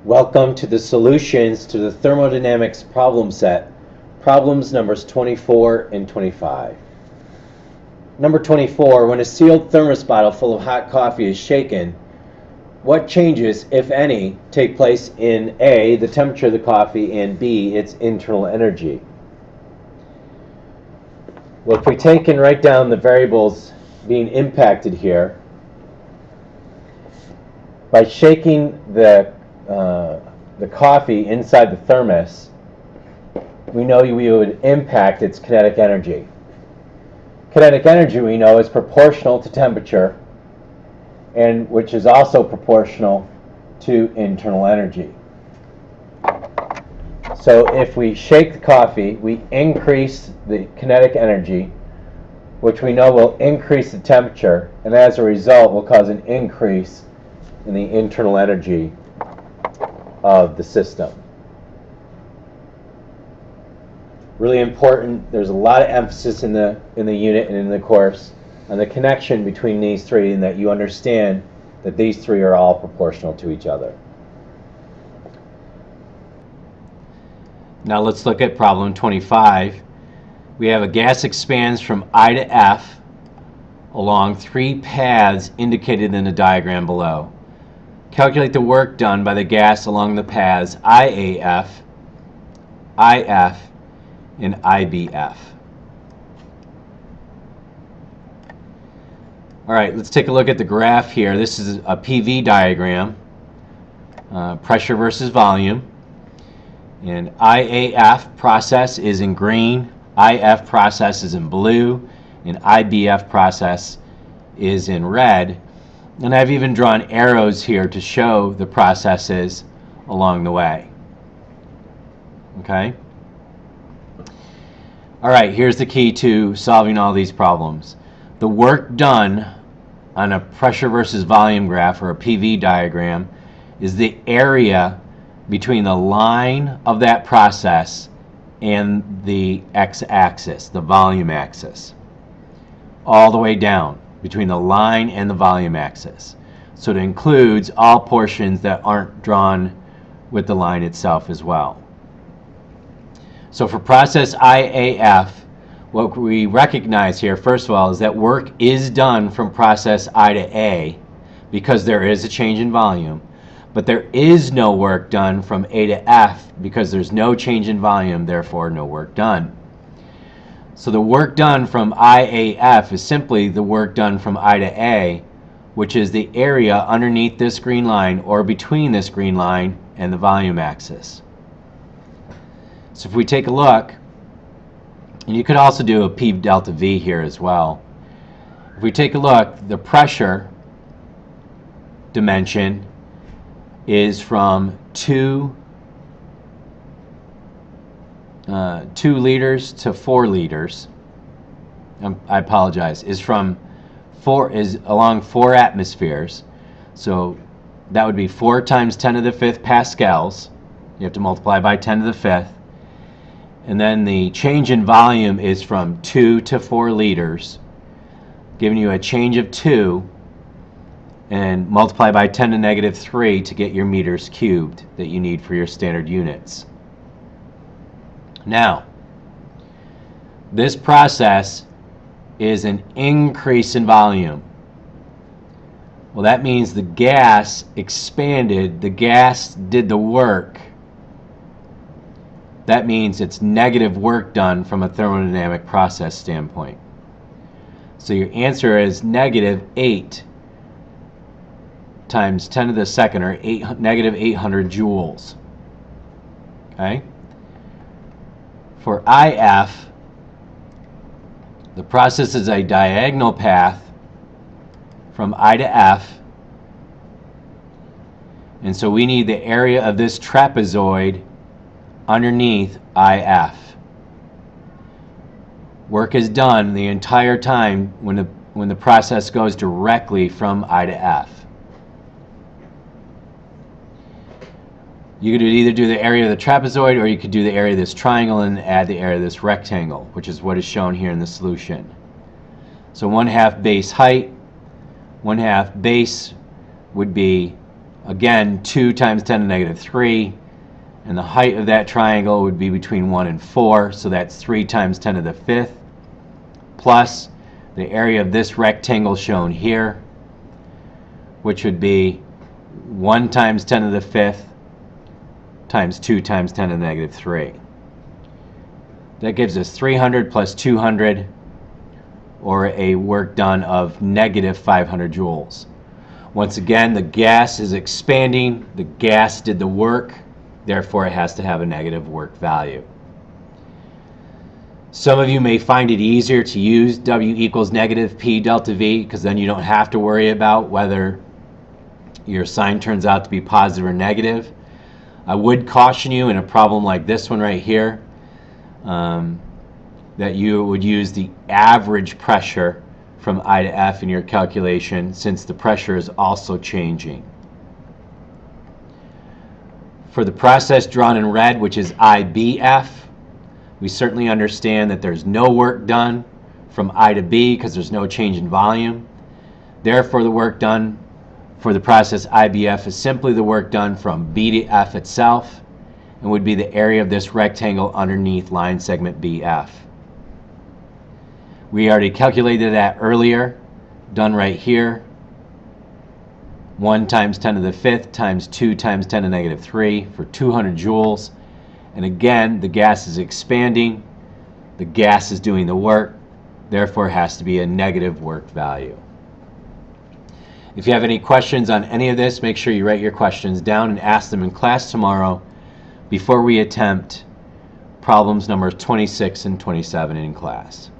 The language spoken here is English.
Welcome to the solutions to the Thermodynamics Problem Set, problems numbers 24 and 25. Number 24, when a sealed thermos bottle full of hot coffee is shaken, what changes, if any, take place in A, the temperature of the coffee, and B, its internal energy? Well, if we take and write down the variables being impacted here, by shaking the coffee inside the thermos, we know we would impact its kinetic energy. Kinetic energy, we know, is proportional to temperature, and which is also proportional to internal energy. So if we shake the coffee, we increase the kinetic energy, which we know will increase the temperature, and as a result will cause an increase in the internal energy of the system. Really important. There's a lot of emphasis in the unit and in the course on the connection between these three, and that you understand that these three are all proportional to each other. Now let's look at problem 25. We have a gas expands from I to F along three paths indicated in the diagram below. Calculate the work done by the gas along the paths IAF, IF, and IBF. All right, let's take a look at the graph here. This is a PV diagram, pressure versus volume. And IAF process is in green, IF process is in blue, and IBF process is in red. And I've even drawn arrows here to show the processes along the way. Okay? All right, here's the key to solving all these problems. The work done on a pressure versus volume graph or a PV diagram is the area between the line of that process and the x-axis, the volume axis, all the way down between the line and the volume axis. So it includes all portions that aren't drawn with the line itself as well. So for process IAF, what we recognize here, first of all, is that work is done from process I to A because there is a change in volume, but there is no work done from A to F because there's no change in volume, therefore no work done. So the work done from IAF is simply the work done from I to A, which is the area underneath this green line or between this green line and the volume axis. So if we take a look, and you could also do a P delta V here as well. If we take a look, the pressure dimension is from 2 liters to 4 liters. I apologize. Is along 4 atmospheres. So that would be 4 times 10 to the 5th pascals. You have to multiply by 10 to the 5th. And then the change in volume is from 2 to 4 liters, giving you a change of 2, and multiply by 10 to negative 3 to get your meters cubed that you need for your standard units. Now, this process is an increase in volume. Well, that means the gas expanded, the gas did the work. That means it's negative work done from a thermodynamic process standpoint. So your answer is negative 8 times 10 to the second, or negative 800 joules. Okay? For IF, the process is a diagonal path from I to F, and so we need the area of this trapezoid underneath IF. Work is done the entire time when the process goes directly from I to F. You could either do the area of the trapezoid, or you could do the area of this triangle and add the area of this rectangle, which is what is shown here in the solution. So 1/2 base height, 1/2 base would be Again, 2 times 10 to the negative 3. And the height of that triangle would be between 1 and 4. So that's 3 times 10 to the 5th. Plus the area of this rectangle shown here, which would be 1 times 10 to the 5th times 2 times 10 to the negative 3. That gives us 300 plus 200, or a work done of negative 500 joules. Once again, the gas is expanding. The gas did the work. Therefore, it has to have a negative work value. Some of you may find it easier to use W equals negative P delta V, because then you don't have to worry about whether your sign turns out to be positive or negative. I would caution you in a problem like this one right here that you would use the average pressure from I to F in your calculation, since the pressure is also changing. For the process drawn in red, which is IBF, we certainly understand that there's no work done from I to B because there's no change in volume. Therefore, the work done for the process IBF is simply the work done from B to F itself, and would be the area of this rectangle underneath line segment BF. We already calculated that earlier, done right here. 1 times 10 to the 5th times 2 times 10 to the negative 3 for 200 joules. And again, the gas is expanding. The gas is doing the work. Therefore, it has to be a negative work value. If you have any questions on any of this, make sure you write your questions down and ask them in class tomorrow before we attempt problems numbers 26 and 27 in class.